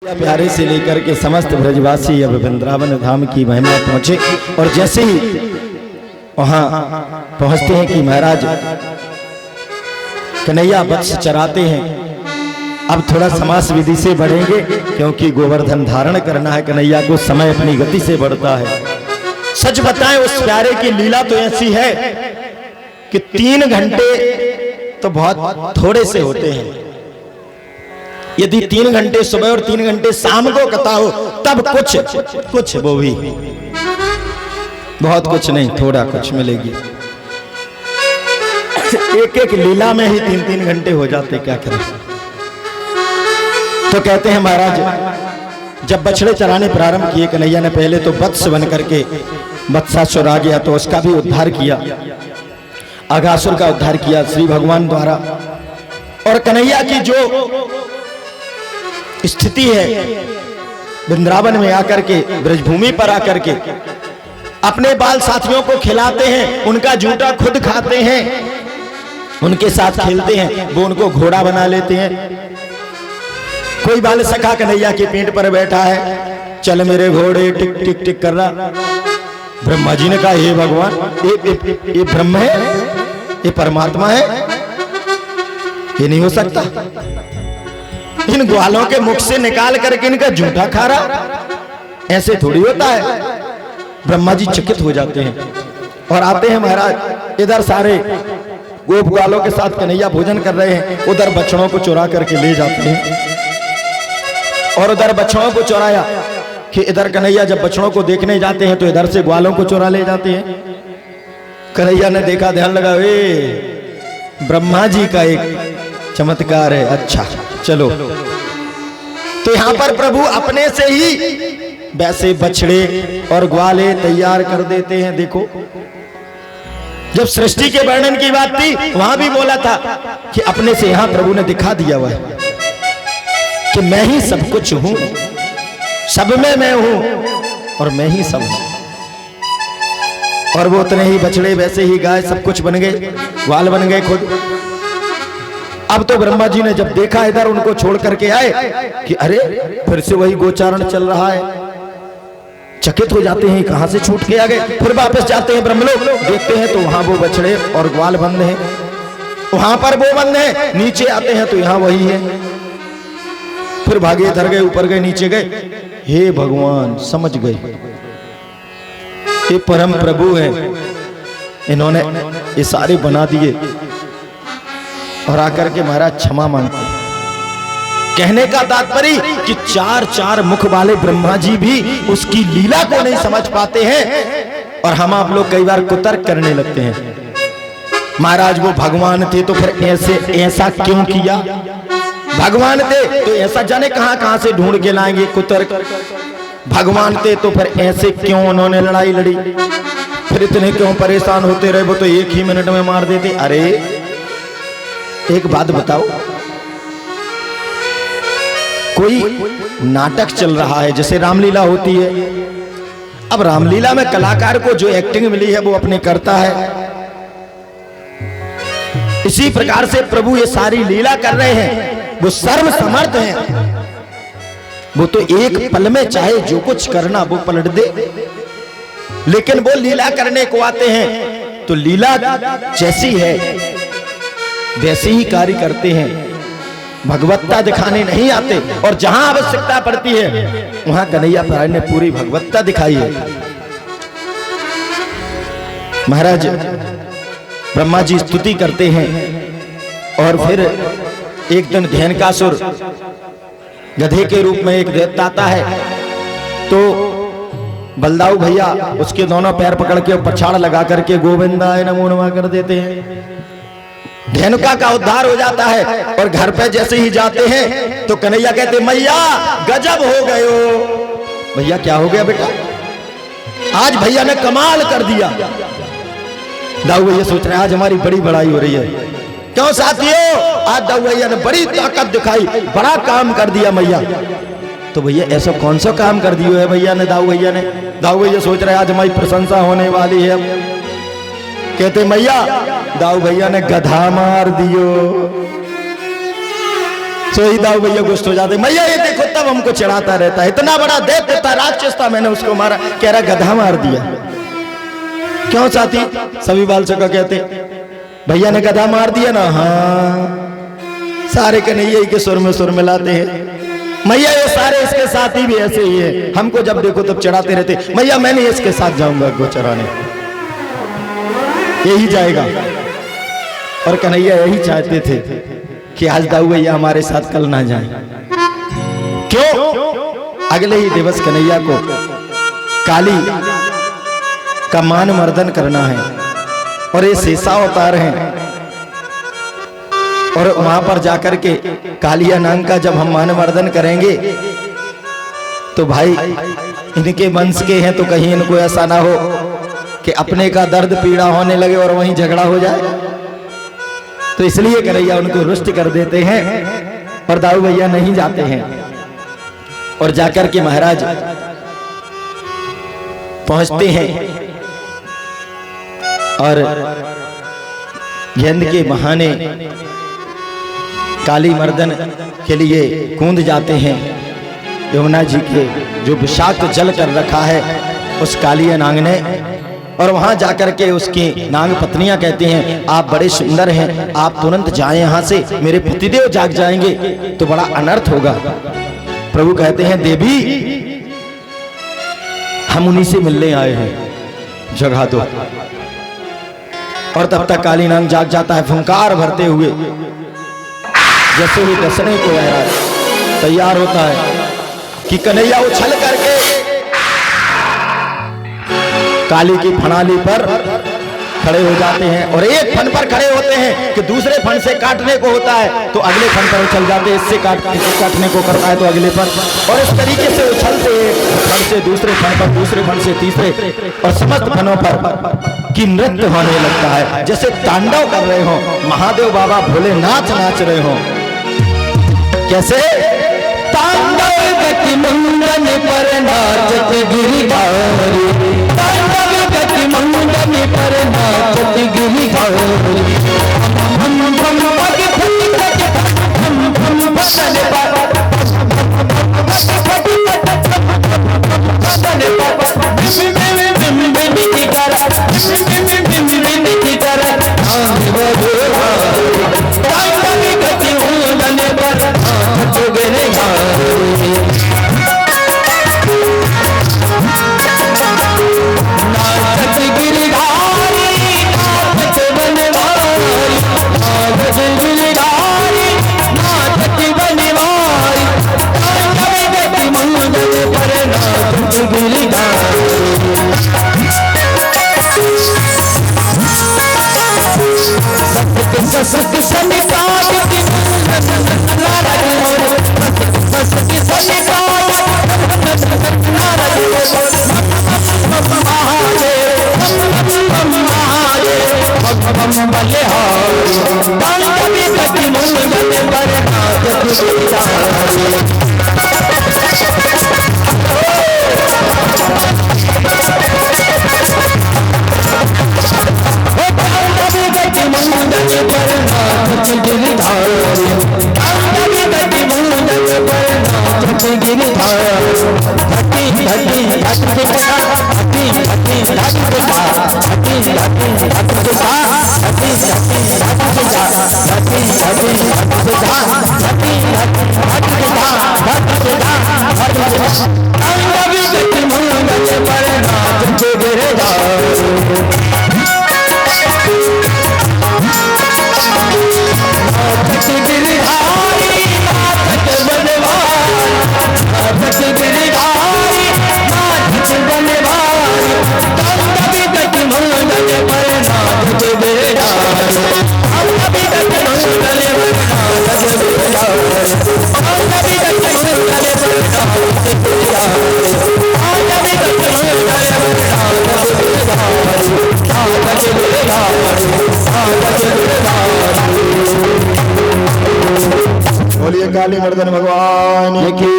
प्यारे से लेकर के समस्त ब्रजवासी अब वृंदावन धाम की महिमा पहुंचे और जैसे ही वहां पहुंचते हैं कि महाराज कन्हैया वत्स चराते हैं। अब थोड़ा समास विधि से बढ़ेंगे क्योंकि गोवर्धन धारण करना है कन्हैया को, समय अपनी गति से बढ़ता है। सच बताएं उस प्यारे की लीला तो ऐसी है कि 3 घंटे तो बहुत थोड़े से होते हैं। यदि 3 घंटे सुबह और 3 घंटे शाम को कथा हो तब कुछ वो भी बहुत कुछ नहीं, थोड़ा कुछ मिलेगी। एक लीला में ही 3-3 घंटे हो जाते, क्या करें। तो कहते हैं महाराज जब बछड़े चराने प्रारंभ किए कन्हैया ने, पहले तो वत्स बन करके वत्सासुर आ गया तो उसका भी उद्धार किया, अघासुर का उद्धार किया श्री भगवान द्वारा। और कन्हैया की जो स्थिति है वृंदावन में आकर के, ब्रजभूमि पर आकर के अपने बाल साथियों को खिलाते हैं, उनका जूठा खुद खाते हैं, उनके साथ खेलते हैं, वो उनको घोड़ा बना लेते हैं। कोई बाल सखा कन्हैया के पेट पर बैठा है, चल मेरे घोड़े टिक टिक टिक कर रहा। ब्रह्मा जी ने कहा हे भगवान ये ब्रह्म है, ये परमात्मा है, ये नहीं हो सकता। इन ग्वालों के मुख से निकाल करके इनका जूठा खा रहा, ऐसे थोड़ी होता है। ब्रह्मा जी चकित हो जाते हैं और आते हैं महाराज। इधर सारे गोप ग्वालों के साथ कन्हैया भोजन कर रहे हैं, उधर बछड़ों को चुरा करके ले जाते हैं। और उधर बछड़ों को चुराया कि इधर कन्हैया जब बछड़ों को देखने जाते हैं तो इधर से ग्वालों को चुरा ले जाते हैं। कन्हैया ने देखा, ध्यान लगा, ब्रह्मा जी का एक चमत्कार है, अच्छा चलो। तो यहां पर प्रभु अपने से ही वैसे बछड़े और ग्वाले तैयार कर देते हैं। देखो जब सृष्टि के वर्णन की बात थी वहां भी बोला था कि अपने से यहां प्रभु ने दिखा दिया हुआ है कि मैं ही सब कुछ हूं, सब में मैं हूं और मैं ही सब हूं। और वो उतने ही बछड़े वैसे ही गाय सब कुछ बन गए, ग्वाल बन गए खुद। अब तो ब्रह्मा जी ने जब देखा इधर उनको छोड़ करके आए कि अरे फिर से वही गोचारण चल रहा है, चकित हो जाते हैं कहां से छूट के आ गए। फिर वापस जाते हैं ब्रह्मलोक, देखते हैं तो वहां वो बछड़े और ग्वाल बंद हैं, वहां पर वो बंद है। नीचे आते हैं तो यहां वही है। फिर भागे, इधर गए, ऊपर गए, नीचे गए। हे भगवान समझ गए ये परम प्रभु है, इन्होंने ये सारे बना दिए। और आकर के महाराज क्षमा मांगते हैं। कहने का तात्पर्य कि 4 मुख वाले ब्रह्मा जी भी उसकी लीला को नहीं समझ पाते हैं और हम आप लोग कई बार कुतर्क करने लगते हैं। महाराज वो भगवान थे तो फिर ऐसा क्यों किया, भगवान थे तो ऐसा जाने कहां से ढूंढ के लाएंगे कुतर्क। भगवान थे तो फिर ऐसे क्यों उन्होंने लड़ाई लड़ी, फिर इतने क्यों परेशान होते रहे, वो तो 1 ही मिनट में मार देते। अरे एक बात बताओ, कोई नाटक चल रहा है जैसे रामलीला होती है, अब रामलीला में कलाकार को जो एक्टिंग मिली है वो अपने करता है। इसी प्रकार से प्रभु ये सारी लीला कर रहे हैं, वो सर्व समर्थ हैं, वो तो एक पल में चाहे जो कुछ करना वो पलट दे। लेकिन वो लीला करने को आते हैं तो लीला जैसी है वैसे ही कार्य करते हैं, भगवत्ता दिखाने नहीं आते। और जहां आवश्यकता पड़ती है वहां कन्हैया प्राण ने पूरी भगवत्ता दिखाई है। महाराज ब्रह्मा जी स्तुति करते हैं और फिर एक दिन धेनुकासुर गधे के रूप में एक दैत्य आता है, तो बलदाऊ भैया उसके दोनों पैर पकड़ के पछाड़ लगा करके गोविंदाय नमो नमः कर देते हैं। धेनुका का उद्धार हो जाता है और घर पे जैसे ही जाते हैं तो कन्हैया कहते मैया गजब हो गए हो। भैया क्या हो गया बेटा, आज भैया ने कमाल कर दिया। दाऊ भैया सोच रहे हैं आज हमारी बड़ी बड़ाई हो रही है। क्यों साथियों, आज दाऊ भैया ने बड़ी ताकत दिखाई, बड़ा काम कर दिया मैया। तो भैया ऐसा कौन सा काम कर दिया है भैया ने, दाऊ भैया ने। दाऊ भैया सोच रहे हैं आज हमारी प्रशंसा होने वाली है। कहते मैया दाऊ भैया ने गधा मार दियो। सोई दाऊ भैया गुस्सा हो जाते, मैया ये देखो तब हमको चढ़ाता रहता है, इतना बड़ा दैत्य था, राक्षस था, मैंने उसको मारा। कह रहा गधा मार दिया। क्यों साथी? सभी बाल चौका कहते भैया ने गधा मार दिया ना। हाँ, सारे कन्हैया के सुर में सुर मिलाते हैं। मैया ये सारे इसके साथी भी ऐसे ही है, हमको जब देखो तब चढ़ाते रहते। मैया मैं नहीं इसके साथ जाऊंगा गो चराने, यही जाएगा। और कन्हैया यही चाहते थे कि आज दाऊ भैया हमारे साथ कल ना जाए। क्यों? अगले ही दिवस कन्हैया को काली का मान मर्दन करना है और ये शेषा अवतार हैं। और वहां पर जाकर के कालिया नाग का जब हम मान मर्दन करेंगे तो भाई इनके वंश के हैं, तो कहीं इनको ऐसा ना हो कि अपने का दर्द पीड़ा होने लगे और वहीं झगड़ा हो जाए। तो इसलिए कन्हैया उनको रुष्ट कर देते हैं और दाऊ भैया नहीं जाते हैं। और जाकर के महाराज पहुंचते हैं और गेंद के बहाने काली मर्दन के लिए कूद जाते हैं। यमुना जी के जो विषाक्त जल कर रखा है उस काली नाग ने, और वहां जाकर के उसकी नाग पत्नियां कहती हैं आप बड़े सुंदर हैं, आप तुरंत जाएं यहाँ से, मेरे पतिदेव जाग जाएंगे तो बड़ा अनर्थ होगा। प्रभु कहते हैं देवी हम उन्हीं से मिलने आए हैं, जगा दो। और तब तक काली नाग जाग जाता है, फंकार भरते हुए जैसे ही डसने को तैयार होता है कि कन्हैया उछल करके काली की फणाली पर खड़े हो जाते हैं। और एक फन पर खड़े होते हैं कि दूसरे फन से काटने को होता है तो अगले फन पर उछल जाते हैं, इससे काटने को करता है तो अगले पर, और इस तरीके से उछलते फन से दूसरे फन पर, दूसरे फन से तीसरे, और समस्त फनों पर की नृत्य होने लगता है जैसे तांडव कर रहे हो, महादेव बाबा भोलेनाथ नाच रहे हो। कैसे? तांडव गति मुंडन पर नाचत गिरिधारी, तांडव गति मुंडन पर नाचत गिरिधारी, हम हम पग फट हम हम बदन पर बोलिए काली मर्दन भगवान की।